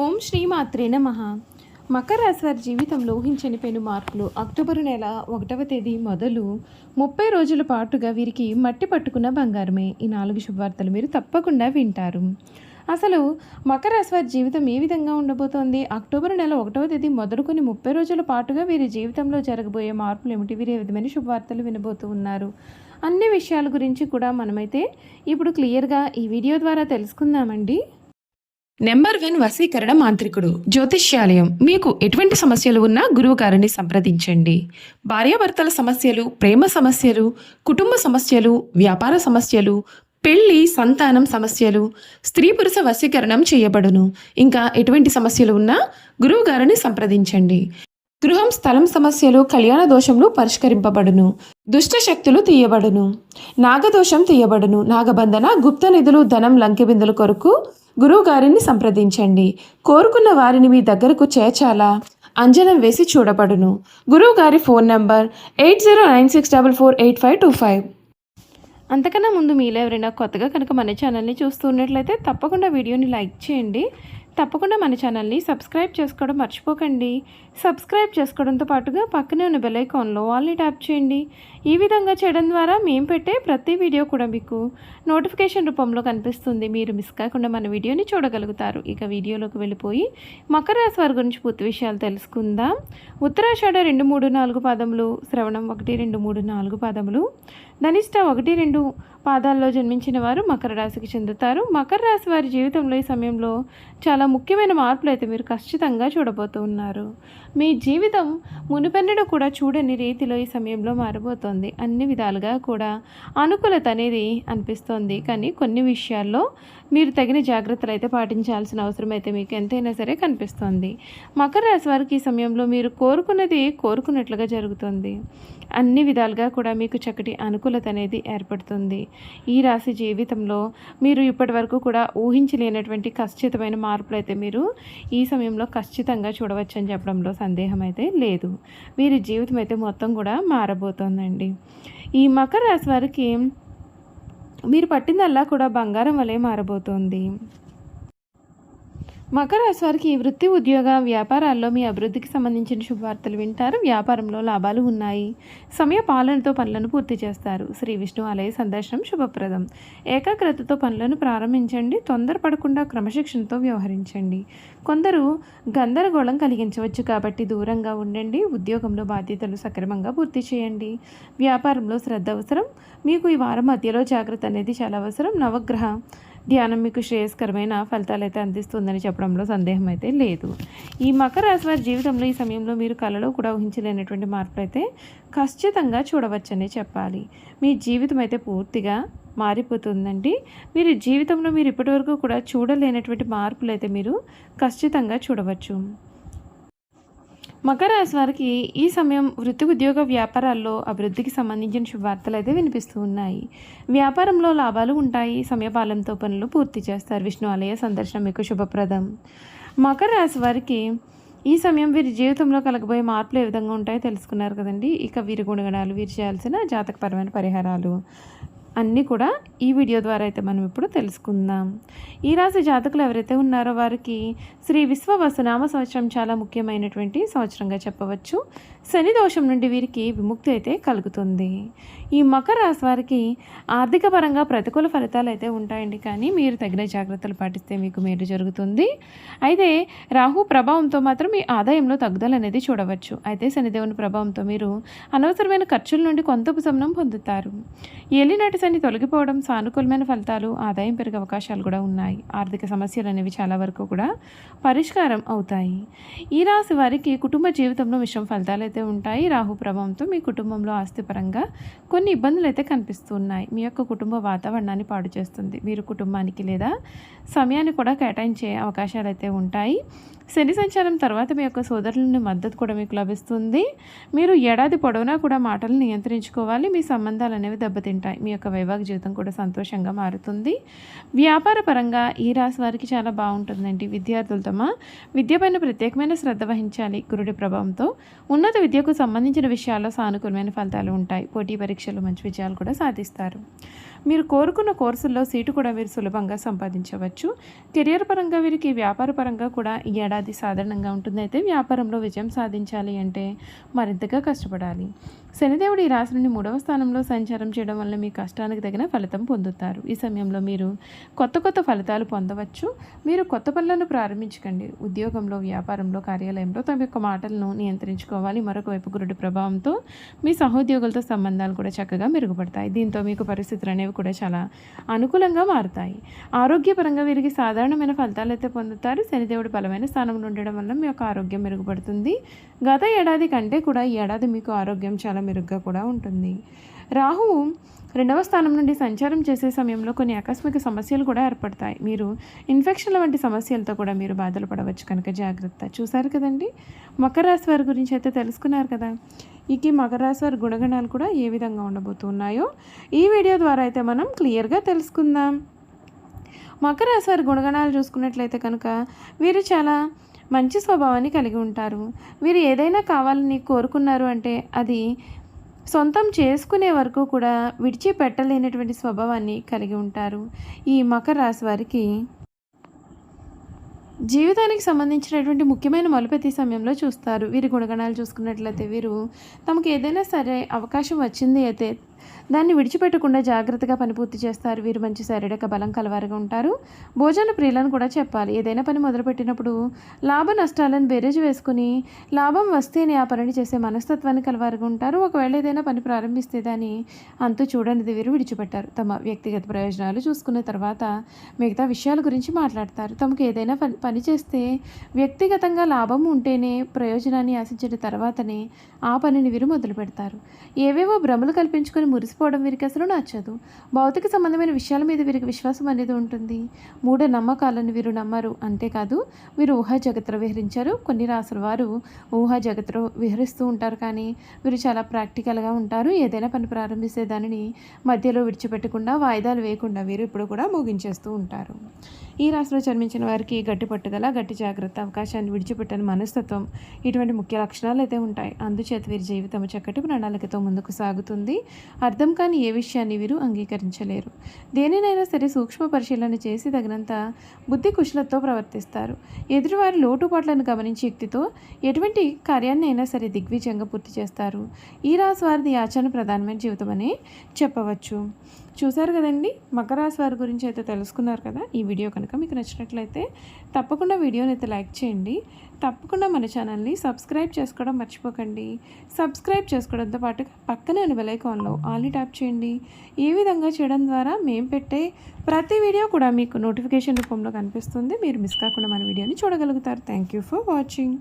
ఓం శ్రీ మాత్రే నమః. మకర రాశి వారి జీవితంలో ఊహించని పెను మార్పులు. అక్టోబరు నెల 1వ తేదీ మొదలు 30 రోజుల పాటుగా వీరికి మట్టి పట్టుకున్న బంగారమే. ఈ 4 శుభవార్తలు మీరు తప్పకుండా వింటారు. అసలు మకర రాశి వారి జీవితం ఏ విధంగా ఉండబోతోంది? అక్టోబరు నెల 1వ తేదీ మొదలుకొని 30 రోజుల పాటుగా వీరి జీవితంలో జరగబోయే మార్పులు ఏమిటి? వీరు ఏ విధమైన శుభవార్తలు వినబోతూ ఉన్నారు? అన్ని విషయాల గురించి కూడా మనమైతే ఇప్పుడు క్లియర్గా ఈ వీడియో ద్వారా తెలుసుకుందామండి. నెంబర్ 1 వశీకరణ మాంత్రికుడు. జ్యోతిష్యాలయం. మీకు ఎటువంటి సమస్యలు ఉన్నా గురువు గారిని సంప్రదించండి. భార్యాభర్తల సమస్యలు, ప్రేమ సమస్యలు, కుటుంబ సమస్యలు, వ్యాపార సమస్యలు, పెళ్లి, సంతానం సమస్యలు, స్త్రీ పురుష వశీకరణం చేయబడును. ఇంకా ఎటువంటి సమస్యలు ఉన్నా గురువు గారిని సంప్రదించండి. గృహం, స్థలం సమస్యలు, కళ్యాణ దోషములు పరిష్కరింపబడును. దుష్ట శక్తులు తీయబడును. నాగదోషం తీయబడును. నాగబంధన, గుప్త నిధులు, ధనం, లంకెబిందుల కొరకు గురువు గారిని సంప్రదించండి. కోరుకున్న వారిని మీ దగ్గరకు చేర్చాలా అంజనం వేసి చూడబడును. గురువు గారి ఫోన్ నంబర్ 8096448525. అంతకన్నా ముందు మీలో ఎవరైనా కొత్తగా కనుక మన ఛానల్ని చూస్తూ ఉన్నట్లయితే తప్పకుండా వీడియోని లైక్ చేయండి. తప్పకుండా మన ఛానల్ని సబ్స్క్రైబ్ చేసుకోవడం మర్చిపోకండి. సబ్స్క్రైబ్ చేసుకోవడంతో పాటుగా పక్కనే ఉన్న బెల్ ఐకాన్లో ఆల్ని ట్యాప్ చేయండి. ఈ విధంగా చేయడం ద్వారా మేము పెట్టే ప్రతి వీడియో కూడా మీకు నోటిఫికేషన్ రూపంలో కనిపిస్తుంది. మీరు మిస్ కాకుండా మన వీడియోని చూడగలుగుతారు. ఇక వీడియోలోకి వెళ్ళిపోయి మకర రాశి వారి గురించి పూర్తి విషయాలు తెలుసుకుందాం. ఉత్తరాషాఢ 2, 3, 4 పాదములు, శ్రవణం 1, 2, 3, 4 పాదములు, ధనిష్ట 1, 2 పాదాల్లో జన్మించిన వారు మకర రాశికి చెందుతారు. మకర రాశి వారి జీవితంలో ఈ సమయంలో చాలా ముఖ్యమైన మార్పులు అయితే మీరు ఖచ్చితంగా చూడబోతూ ఉన్నారు. మీ జీవితం మునుపెన్నడూ కూడా చూడని రీతిలో ఈ సమయంలో మారబోతోంది. అన్ని విధాలుగా కూడా అనుకూలత అనేది అనిపిస్తోంది. కానీ కొన్ని విషయాల్లో మీరు తగిన జాగ్రత్తలు అయితే పాటించాల్సిన అవసరం అయితే మీకు ఎంతైనా సరే కనిపిస్తోంది. మకర రాశి వారికి ఈ సమయంలో మీరు కోరుకున్నది కోరుకున్నట్లుగా జరుగుతుంది. అన్ని విధాలుగా కూడా మీకు చక్కటి అనుకూలత అనేది ఏర్పడుతుంది. ఈ రాశి జీవితంలో మీరు ఇప్పటి వరకు కూడా ఊహించలేనటువంటి ఖచ్చితమైన మార్పులు అయితే మీరు ఈ సమయంలో ఖచ్చితంగా చూడవచ్చని చెప్పడంలో సందేహం అయితే లేదు. వీరి జీవితం అయితే మొత్తం కూడా మారబోతోందండి. ఈ మకర రాశి వారికి మీరు పట్టిందల్లా కూడా బంగారం వలె మారబోతోంది. మకర రాశి వారికి వృత్తి, ఉద్యోగ, వ్యాపారాల్లో మీ అభివృద్ధికి సంబంధించిన శుభవార్తలు వింటారు. వ్యాపారంలో లాభాలు ఉన్నాయి. సమయ పాలనతో పనులను పూర్తి చేస్తారు. శ్రీ విష్ణు ఆలయ సందర్శనం శుభప్రదం. ఏకాగ్రతతో పనులను ప్రారంభించండి. తొందరపడకుండా క్రమశిక్షణతో వ్యవహరించండి. కొందరు గందరగోళం కలిగించవచ్చు కాబట్టి దూరంగా ఉండండి. ఉద్యోగంలో బాధ్యతలు సక్రమంగా పూర్తి చేయండి. వ్యాపారంలో శ్రద్ధ అవసరం. మీకు ఈ వారం మధ్యలో జాగ్రత్త అనేది చాలా అవసరం. నవగ్రహ ధ్యానం మీకు శ్రేయస్కరమైన ఫలితాలు అయితే అందిస్తుందని చెప్పడంలో సందేహం అయితే లేదు. ఈ మకర రాశి వారి జీవితంలో ఈ సమయంలో మీరు కళలో కూడా ఊహించలేనటువంటి మార్పులు అయితే ఖచ్చితంగా చూడవచ్చనే చెప్పాలి. మీ జీవితం అయితే పూర్తిగా మారిపోతుందండి. మీరు జీవితంలో మీరు ఇప్పటివరకు కూడా చూడలేనటువంటి మార్పులు అయితే మీరు ఖచ్చితంగా చూడవచ్చు. మకర రాశి వారికి ఈ సమయం వృత్తి, ఉద్యోగ, వ్యాపారాల్లో అభివృద్ధికి సంబంధించిన శుభవార్తలు అయితే వినిపిస్తూ ఉన్నాయి. వ్యాపారంలో లాభాలు ఉంటాయి. సమయపాలనతో పనులు పూర్తి చేస్తారు. విష్ణు ఆలయ సందర్శనం మీకు శుభప్రదం. మకర రాశి వారికి ఈ సమయం వీరి జీవితంలో కలగబోయే మార్పులు ఏ విధంగా ఉంటాయో తెలుసుకున్నారు కదండి. ఇక వీరి గుణగణాలు, వీరు చేయాల్సిన జాతకపరమైన పరిహారాలు అన్నీ కూడా ఈ వీడియో ద్వారా అయితే మనం ఇప్పుడు తెలుసుకుందాం. ఈ రాశి జాతకులు ఎవరైతే ఉన్నారో వారికి శ్రీ విశ్వవసునామ సంవత్సరం చాలా ముఖ్యమైనటువంటి సంవత్సరంగా చెప్పవచ్చు. శని దోషం నుండి వీరికి విముక్తి అయితే కలుగుతుంది. ఈ మకర రాశి వారికి ఆర్థిక పరంగా ప్రతికూల ఫలితాలు అయితే ఉంటాయండి. కానీ మీరు తగిన జాగ్రత్తలు పాటిస్తే మీకు మేలు జరుగుతుంది. అయితే రాహు ప్రభావంతో మాత్రం మీ ఆదాయంలో తగ్గుదల అనేది చూడవచ్చు. అయితే శనిదేవుని ప్రభావంతో మీరు అనవసరమైన ఖర్చుల నుండి కొంత ఉపశమనం పొందుతారు. ఏలినాటి శని తొలగిపోవడం, సానుకూలమైన ఫలితాలు, ఆదాయం పెరిగే అవకాశాలు కూడా ఉన్నాయి. ఆర్థిక సమస్యలు అనేవి చాలా వరకు కూడా పరిష్కారం అవుతాయి. ఈ రాశి వారికి కుటుంబ జీవితంలో మిశ్రమ ఫలితాలు అయితే ఉంటాయి. రాహు ప్రభావంతో మీ కుటుంబంలో ఆస్తిపరంగా కొన్ని ఇబ్బందులు అయితే కనిపిస్తున్నాయి. మీ యొక్క కుటుంబ వాతావరణాన్ని పాడు చేస్తుంది. మీరు కుటుంబానికి లేదా సమయాన్ని కూడా కేటాయించే అవకాశాలు అయితే ఉంటాయి. శని సంచారం తర్వాత మీ యొక్క సోదరుల మద్దతు కూడా మీకు లభిస్తుంది. మీరు ఏడాది పొడవునా కూడా మాటలు నియంత్రించుకోవాలి. మీ సంబంధాలు అనేవి దెబ్బతింటాయి. మీ యొక్క వైవాహిక జీవితం కూడా సంతోషంగా మారుతుంది. వ్యాపార పరంగా ఈ రాశి వారికి చాలా బాగుంటుందండి. విద్యార్థులు తమ విద్యపైన ప్రత్యేకమైన శ్రద్ధ వహించాలి. గురుడి ప్రభావంతో ఉన్నత విద్యకు సంబంధించిన విషయాల్లో సానుకూలమైన ఫలితాలు ఉంటాయి. పోటీ పరీక్షలు మంచి విజయాలు కూడా సాధిస్తారు. మీరు కోరుకున్న కోర్సుల్లో సీటు కూడా మీరు సులభంగా సంపాదించవచ్చు. కెరియర్ పరంగా వీరికి వ్యాపార పరంగా కూడా ఈ ఏడాది సాధారణంగా ఉంటుంది. అయితే వ్యాపారంలో విజయం సాధించాలి అంటే మరింతగా కష్టపడాలి. శనిదేవుడు ఈ రాశి నుండి 3వ స్థానంలో సంచారం చేయడం వల్ల మీ కష్టానికి తగిన ఫలితం పొందుతారు. ఈ సమయంలో మీరు కొత్త ఫలితాలు పొందవచ్చు. మీరు కొత్త పనులను ప్రారంభించకండి. ఉద్యోగంలో, వ్యాపారంలో, కార్యాలయంలో తమ యొక్క మాటలను నియంత్రించుకోవాలి. మరొక వైపు గురుడి ప్రభావంతో మీ సహోద్యోగులతో సంబంధాలు కూడా చక్కగా మెరుగుపడతాయి. దీంతో మీకు పరిస్థితులు అనేవి కూడా చాలా అనుకూలంగా మారుతాయి. ఆరోగ్యపరంగా వీరికి సాధారణమైన ఫలితాలు అయితే పొందుతారు. శనిదేవుడు బలమైన స్థానంలో ఉండడం వల్ల మీ యొక్క ఆరోగ్యం మెరుగుపడుతుంది. గత ఏడాది కంటే కూడా ఈ ఏడాది మీకు ఆరోగ్యం చాలా మెరుగ్గా కూడా ఉంటుంది. రాహువు 2వ స్థానం నుండి సంచారం చేసే సమయంలో కొన్ని ఆకస్మిక సమస్యలు కూడా ఏర్పడతాయి. మీరు ఇన్ఫెక్షన్ల వంటి సమస్యలతో కూడా మీరు బాధలు పడవచ్చు, కనుక జాగ్రత్త. చూసారు కదండి, మకర రాశి వారి గురించి అయితే తెలుసుకున్నారు కదా. ఈ మకర రాశి వారి గుణగణాలు కూడా ఏ విధంగా ఉండబోతున్నాయో ఈ వీడియో ద్వారా అయితే మనం క్లియర్గా తెలుసుకుందాం. మకర రాశి వారి గుణగణాలు చూసుకున్నట్లయితే కనుక వీరు చాలా మంచి స్వభావాన్ని కలిగి ఉంటారు. వీరు ఏదైనా కావాలని కోరుకున్నారు అంటే అది సొంతం చేసుకునే వరకు కూడా విడిచిపెట్టలేనటువంటి స్వభావాన్ని కలిగి ఉంటారు. ఈ మకర రాశి వారికి జీవితానికి సంబంధించినటువంటి ముఖ్యమైన మలుపెత్తి సమయంలో చూస్తారు. వీరి గుణగణాలు చూసుకున్నట్లయితే వీరు తమకు ఏదైనా సరే అవకాశం వచ్చింది అయితే దాన్ని విడిచిపెట్టకుండా జాగ్రత్తగా పని పూర్తి చేస్తారు. వీరు మంచి శారీరక బలం కలవారుగా ఉంటారు. భోజన ప్రియులను కూడా చెప్పాలి. ఏదైనా పని మొదలుపెట్టినప్పుడు లాభ నష్టాలను బేరేజ్ వేసుకుని లాభం వస్తేనే ఆ పనిని చేసే మనస్తత్వాన్ని కలవారుగా ఉంటారు. ఒకవేళ ఏదైనా పని ప్రారంభిస్తే దాన్ని అంతు చూడనిది వీరు విడిచిపెట్టారు. తమ వ్యక్తిగత ప్రయోజనాలు చూసుకున్న తర్వాత మిగతా విషయాల గురించి మాట్లాడతారు. తమకు ఏదైనా పని చేస్తే వ్యక్తిగతంగా లాభం ఉంటేనే ప్రయోజనాన్ని ఆశించిన తర్వాతనే ఆ పనిని వీరు మొదలు పెడతారు. ఏవేవో భ్రమలు కల్పించుకొని మురిసిపోవడం వీరికి అసలు నచ్చదు. భౌతిక సంబంధమైన విషయాల మీద వీరికి విశ్వాసం అనేది ఉంటుంది. మూఢ నమ్మకాలను వీరు నమ్మరు. అంతేకాదు వీరు ఊహా జగత్తులో విహరించారు. కొన్ని రాసుల వారు ఊహా జగత్తులో విహరిస్తూ ఉంటారు, కానీ వీరు చాలా ప్రాక్టికల్గా ఉంటారు. ఏదైనా పని ప్రారంభిస్తే దానిని మధ్యలో విడిచిపెట్టకుండా వాయిదాలు వేయకుండా వీరు ఇప్పుడు కూడా ముగించేస్తూ ఉంటారు. ఈ రాశిలో జన్మించిన వారికి గట్టి పట్టుదల, గట్టి జాగ్రత్త, అవకాశాన్ని విడిచిపెట్టని మనస్తత్వం ఇటువంటి ముఖ్య లక్షణాలు అయితే ఉంటాయి. అందుచేత వీరి జీవితం చక్కటి ప్రణాళికతో ముందుకు సాగుతుంది. అర్థం కాని ఏ విషయాన్ని వీరు అంగీకరించలేరు. దేనినైనా సరే సూక్ష్మ పరిశీలన చేసి తగినంత బుద్ధి కుశలతో ప్రవర్తిస్తారు. ఎదుటివారి లోటుపాట్లను గమనించి యుక్తితో ఎటువంటి కార్యాన్ని అయినా సరే దిగ్విజయంగా పూర్తి చేస్తారు. ఈ రాశి వారిది ఆచరణ ప్రధానమైన జీవితం అనే చెప్పవచ్చు. చూశారు కదండి, మకర రాశి వారి గురించి అయితే తెలుసుకున్నారు కదా. ఈ వీడియో కనుక మీకు నచ్చినట్లయితే తప్పకుండా వీడియోని అయితే లైక్ చేయండి. తప్పకుండా మన ఛానల్ని సబ్స్క్రైబ్ చేసుకోవడం మర్చిపోకండి. సబ్స్క్రైబ్ చేసుకోవడంతో పాటు పక్కనే ఉన్న బెల్ ఐకాన్లో ఆల్ని ట్యాప్ చేయండి. ఈ విధంగా చేయడం ద్వారా మేము పెట్టే ప్రతి వీడియో కూడా మీకు నోటిఫికేషన్ రూపంలో కనిపిస్తుంది. మీరు మిస్ కాకుండా మన వీడియోని చూడగలుగుతారు. Thank you for watching.